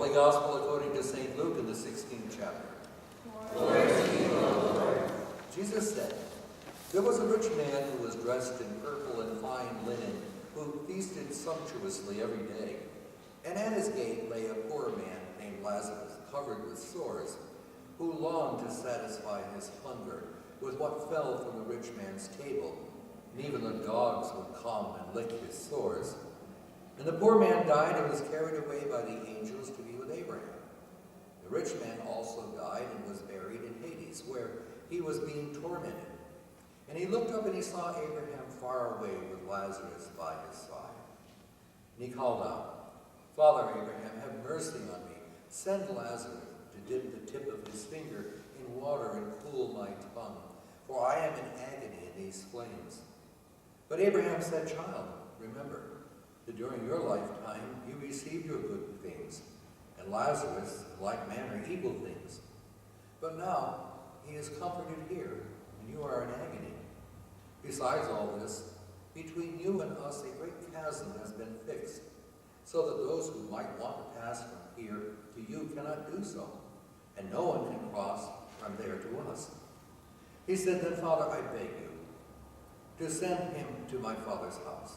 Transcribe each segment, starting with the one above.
Holy Gospel according to St. Luke in the 16th chapter. Glory to you, O Lord. Jesus said, "There was a rich man who was dressed in purple and fine linen, who feasted sumptuously every day. And at his gate lay a poor man named Lazarus, covered with sores, who longed to satisfy his hunger with what fell from the rich man's table. And even the dogs would come and lick his sores. And the poor man died and was carried away by the angels to be with Abraham. The rich man also died and was buried in Hades, where he was being tormented. And he looked up and he saw Abraham far away with Lazarus by his side. And he called out, 'Father Abraham, have mercy on me. Send Lazarus to dip the tip of his finger in water and cool my tongue, for I am in agony in these flames.' But Abraham said, 'Child, remember that during your lifetime you received your good things, and Lazarus, in like manner, evil things. But now he is comforted here, and you are in agony. Besides all this, between you and us a great chasm has been fixed, so that those who might want to pass from here to you cannot do so, and no one can cross from there to us.' He said, 'Then, Father, I beg you to send him to my father's house.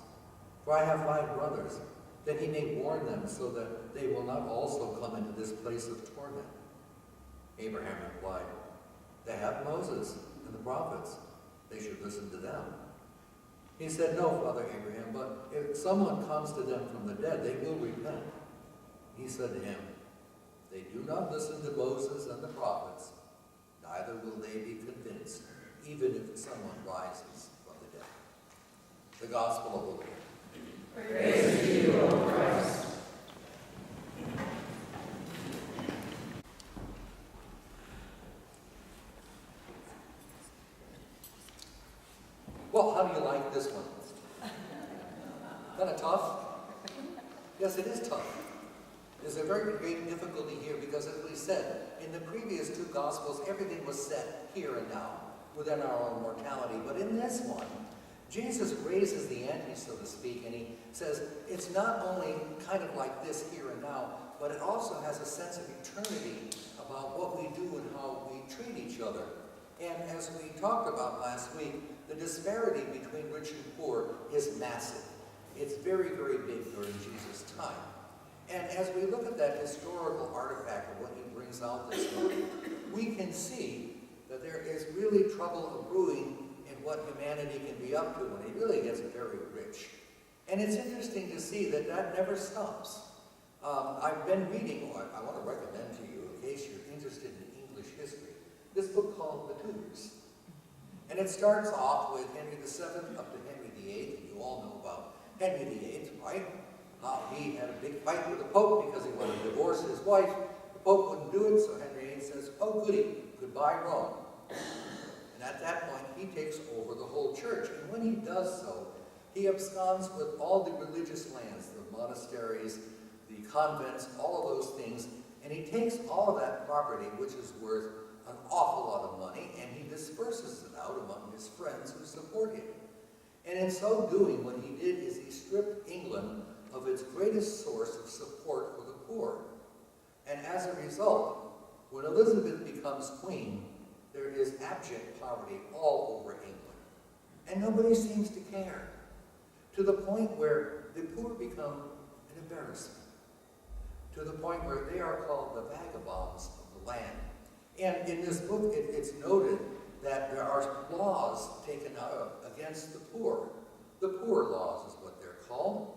For I have 5 brothers, that he may warn them, so that they will not also come into this place of torment.' Abraham replied, 'They have Moses and the prophets. They should listen to them.' He said, 'No, Father Abraham, but if someone comes to them from the dead, they will repent.' He said to him, 'They do not listen to Moses and the prophets, neither will they be convinced, even if someone rises from the dead.'" The Gospel of the Lord. Praise to you, O Christ. Well, how do you like this one? Kind of tough? Yes, it is tough. There's a very great difficulty here because, as we said, in the previous 2 Gospels, everything was set here and now, within our own mortality. But in this one, Jesus raises the ante, so to speak, and he says it's not only kind of like this here and now, but it also has a sense of eternity about what we do and how we treat each other. And as we talked about last week, the disparity between rich and poor is massive. It's very, very big during Jesus' time. And as we look at that historical artifact of what he brings out this morning, we can see that there is really trouble brewing in what humanity can be up to when it really gets very rich. And it's interesting to see that that never stops. I've been reading, or I want to recommend to you, in case you're interested in English history, this book called The Tudors. And it starts off with Henry VII up to Henry VIII, and you all know about Henry VIII, right? He had a big fight with the Pope because he wanted to divorce his wife. The Pope wouldn't do it, so Henry VIII says, "Oh goody, goodbye Rome." And at that point, he takes over the whole church. And when he does so, he absconds with all the religious lands, the monasteries, the convents, all of those things, and he takes all of that property, which is worth an awful lot of money, and he disperses it out among his friends who support him. And in so doing, what he did is he stripped England of its greatest source of support for the poor. And as a result, when Elizabeth becomes queen, there is abject poverty all over England. And nobody seems to care, to the point where the poor become an embarrassment, to the point where they are called the vagabonds of the land. And in this book, it's noted that there are laws taken out against the poor. The poor laws is what they're called.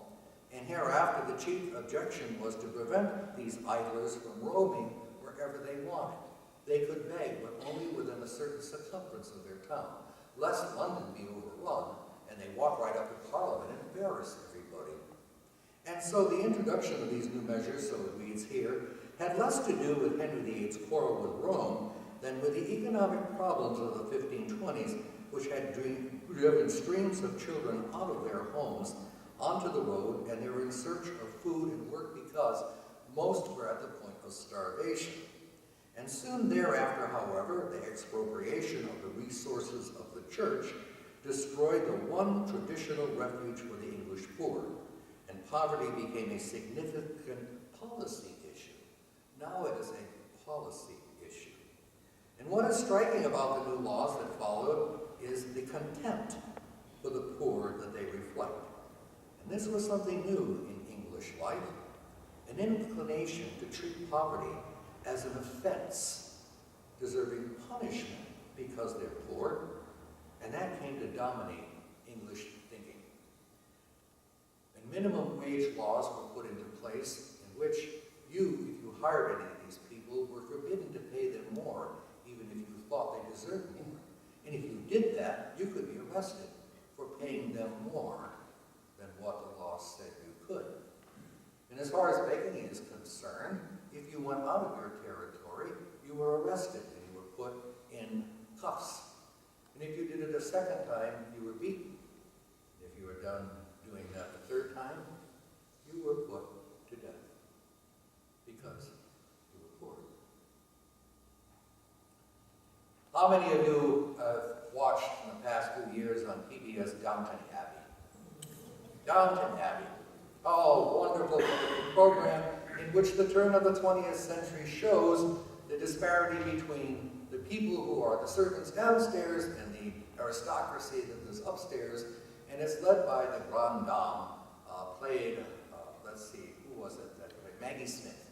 And hereafter, the chief objection was to prevent these idlers from roaming wherever they wanted. They could beg, but only within a certain circumference of their town, lest London be overrun, and they walk right up to Parliament and embarrass everybody. And so the introduction of these new measures, so it reads here, had less to do with Henry VIII's quarrel with Rome than with the economic problems of the 1520s, which had driven streams of children out of their homes onto the road, and they were in search of food and work because most were at the point of starvation. And soon thereafter, however, the expropriation of the resources of the church destroyed the one traditional refuge for the English poor, and poverty became a significant policy issue. that's striking about the new laws that followed is the contempt for the poor that they reflect. And this was something new in English life, an inclination to treat poverty as an offense, deserving punishment because they're poor, and that came to dominate English thinking. And minimum wage laws were put into place in which you, if you hired any of these people, were forbidden to pay them more, even if you thought they deserved more. And if you did that, you could be arrested for paying them more than what the law said you could. And as far as begging is concerned, if you went out of your territory, you were arrested and you were put in cuffs. And if you did it a second time, you were beaten. If you were done doing that the third time, you were put to death because you were poor. How many of you watched in the past few years on PBS Downton Abbey? Downton Abbey. Oh, wonderful program in which the turn of the 20th century shows the disparity between the people who are the servants downstairs and the aristocracy that is upstairs, and it's led by the grande dame, played, let's see, who was it? Maggie Smith.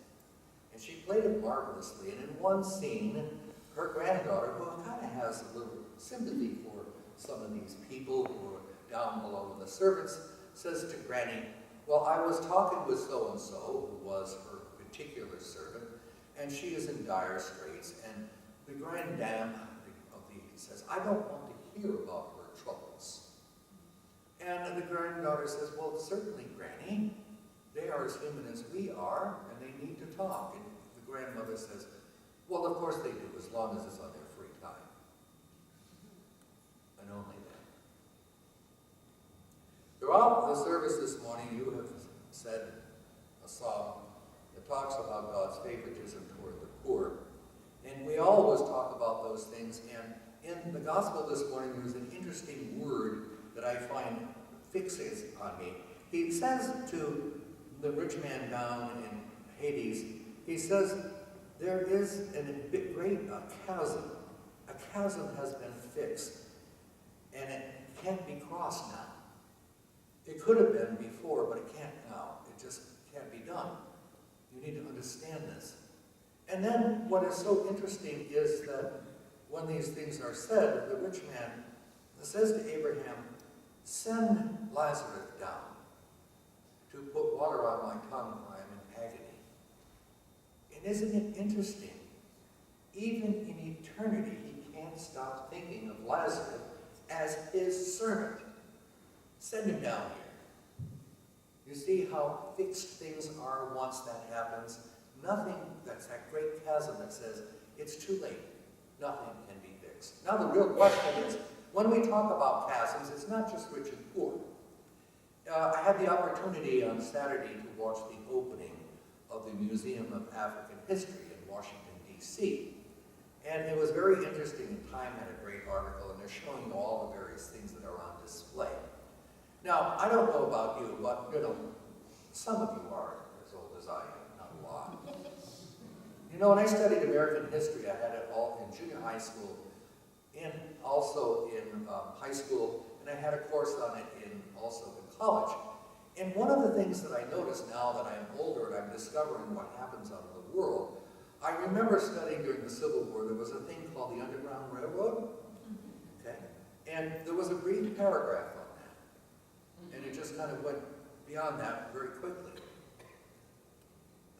And she played it marvelously, and in one scene, her granddaughter, who kind of has a little sympathy for some of these people who are down below the servants, says to Granny, well, I was talking with so-and-so, who was her particular servant, and she is in dire straits. And the grande dame says, I don't want to hear about her troubles. And the granddaughter says, well, certainly, Granny. They are as human as we are, and they need to talk. And the grandmother says, well, of course they do, as long as it's on their free time. And only then. Throughout the service this morning, you have said a psalm that talks about God's favoritism toward the poor. And we always talk about those things. And in the gospel this morning, there's an interesting word that I find fixates on me. He says to the rich man down in Hades, he says, there is a great chasm. A chasm has been fixed, and it can't be crossed now. It could have been before, but it can't now. It just can't be done. You need to understand this. And then what is so interesting is that when these things are said, the rich man says to Abraham, send Lazarus down to put water on my tongue when I'm in agony. And isn't it interesting? Even in eternity, he can't stop thinking of Lazarus as his servant. Send him down here. You see how fixed things are once that happens? Nothing, that's that great chasm that says, it's too late. Nothing can be fixed. Now the real question is, when we talk about chasms, it's not just rich and poor. I had the opportunity on Saturday to watch the opening of the Museum of African History in Washington, D.C. And it was very interesting, and Time had a great article, and they're showing you all the various things that are on display. Now, I don't know about you, but, you know, some of you are as old as I am, not a lot. You know, when I studied American history, I had it all in junior high school, and also in high school, and I had a course on it also in college. And one of the things that I notice now that I'm older and I'm discovering what happens out in the world, I remember studying during the Civil War, there was a thing called the Underground Railroad, okay? And there was a brief paragraph on that. And it just kind of went beyond that very quickly.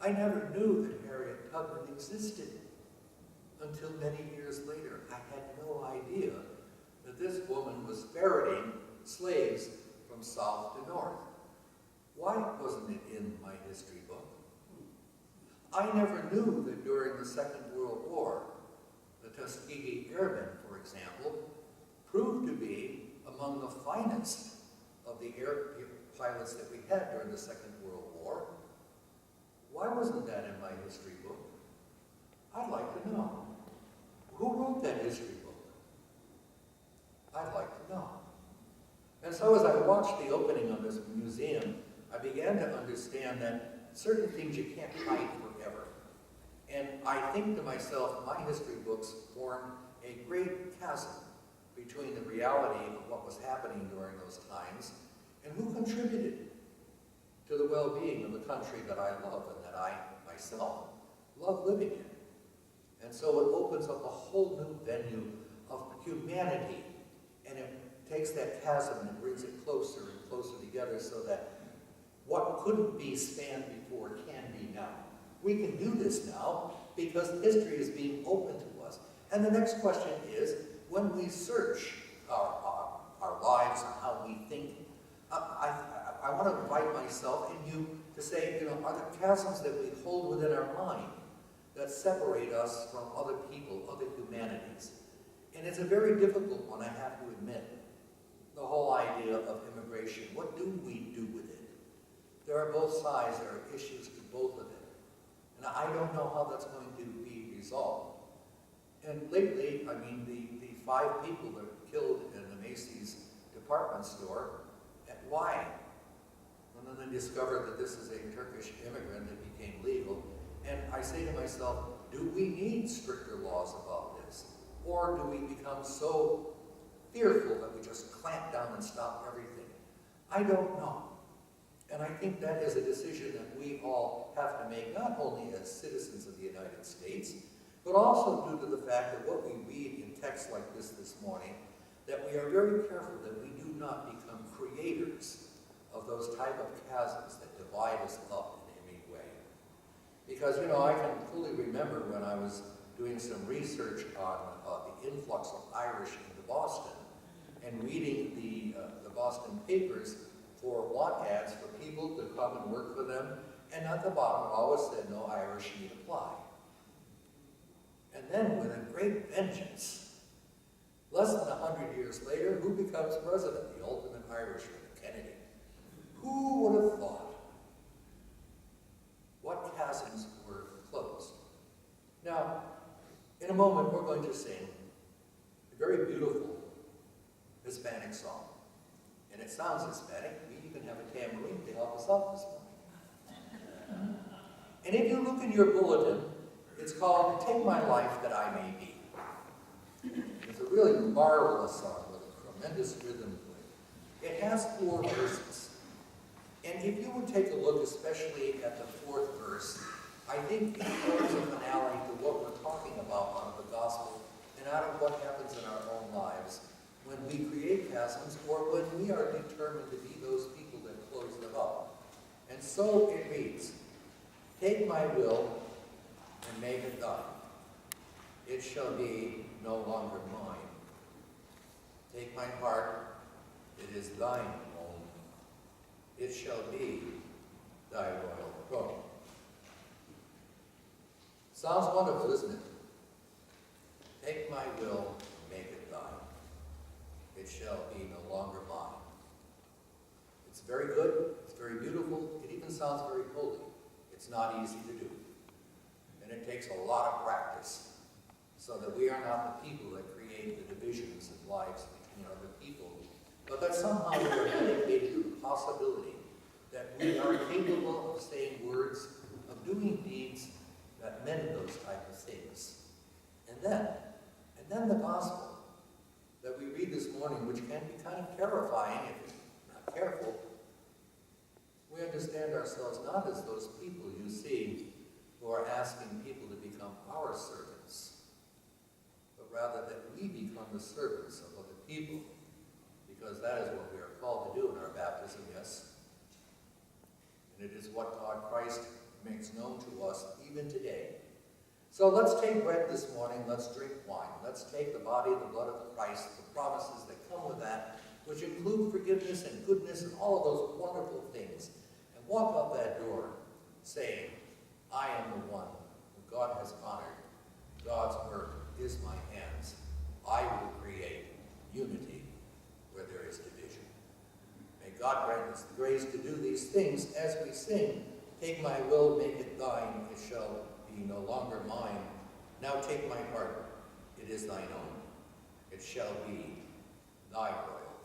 I never knew that Harriet Tubman existed until many years later. I had no idea that this woman was ferreting slaves from south to north. Why wasn't it in my history book? I never knew that during the Second World War, the Tuskegee Airmen, for example, proved to be among the finest of the air pilots that we had during the Second World War. Why wasn't that in my history book? I'd like to know. Who wrote that history book? I'd like to know. And so as I watched the opening of this museum, I began to understand that certain things you can't hide forever. And I think to myself, my history books form a great chasm between the reality of what was happening during those times and who contributed to the well-being of the country that I love and that I myself love living in. And so it opens up a whole new venue of humanity, and it takes that chasm and brings it closer and closer together so that what couldn't be spanned before can be now. We can do this now because history is being open to us. And the next question is, when we search our lives and how we think, I want to invite myself and you to say, are there chasms that we hold within our mind that separate us from other people, other humanities? And it's a very difficult one, I have to admit. The whole idea of immigration. What do we do with it? There are both sides, there are issues to both of it. And I don't know how that's going to be resolved. And lately, the 5 people that were killed in the Macy's department store, why? And then they discovered that this is a Turkish immigrant that became legal. And I say to myself, do we need stricter laws about this? Or do we become so fearful that we just clamp down and stop everything? I don't know. And I think that is a decision that we all have to make, not only as citizens of the United States, but also due to the fact that what we read in texts like this morning, that we are very careful that we do not become creators of those type of chasms that divide us up in any way. Because, I can fully remember when I was doing some research on the influx of Irish into Boston and reading the Boston papers for want ads for people to come and work for them, and at the bottom it always said no Irish need apply. And then with a great vengeance, less than 100 years later, who becomes president? The ultimate Irishman, Kennedy. Who would have thought? What chasms were closed? Now, in a moment we're going to sing a very beautiful Hispanic song. And it sounds Hispanic. We even have a tambourine to help us out this morning. And if you look in your bulletin, it's called Take My Life That I May Be. It's a really marvelous song with a tremendous rhythm to it. It has 4 verses. And if you would take a look, especially at the 4th verse, I think it forms a finale to what we're talking about out of the gospel and out of what happens in our own lives when we create chasms or when we are determined to be those people that close them up. And so it reads, take my will and make it thine. It shall be no longer mine. Take my heart, it is thine own. It shall be thy royal throne. Sounds wonderful, isn't it? Take my will and make it thine. It shall be no longer mine. It's very good, it's very beautiful, it even sounds very holy. It's not easy to do. And it takes a lot of practice so that we are not the people that create the divisions in lives between other people, but that somehow we are dedicated to the possibility that we are capable of saying words, of doing deeds that mend those type of things. And then the gospel that we read this morning, which can be kind of terrifying if you're not careful. We understand ourselves not as those people you see who are asking people to become our servants, but rather that we become the servants of other people, because that is what we are called to do in our baptism, yes. And it is what God Christ makes known to us even today. So let's take bread this morning, let's drink wine. Let's take the body and the blood of Christ, the promises that come with that, which include forgiveness and goodness and all of those wonderful things, and walk out that door saying, I am the one who God has honored. God's work is my hands. I will create unity where there is division. May God grant us the grace to do these things as we sing, take my will, make it thine, it shall be no longer mine. Now take my heart, it is thine own. It shall be thy royal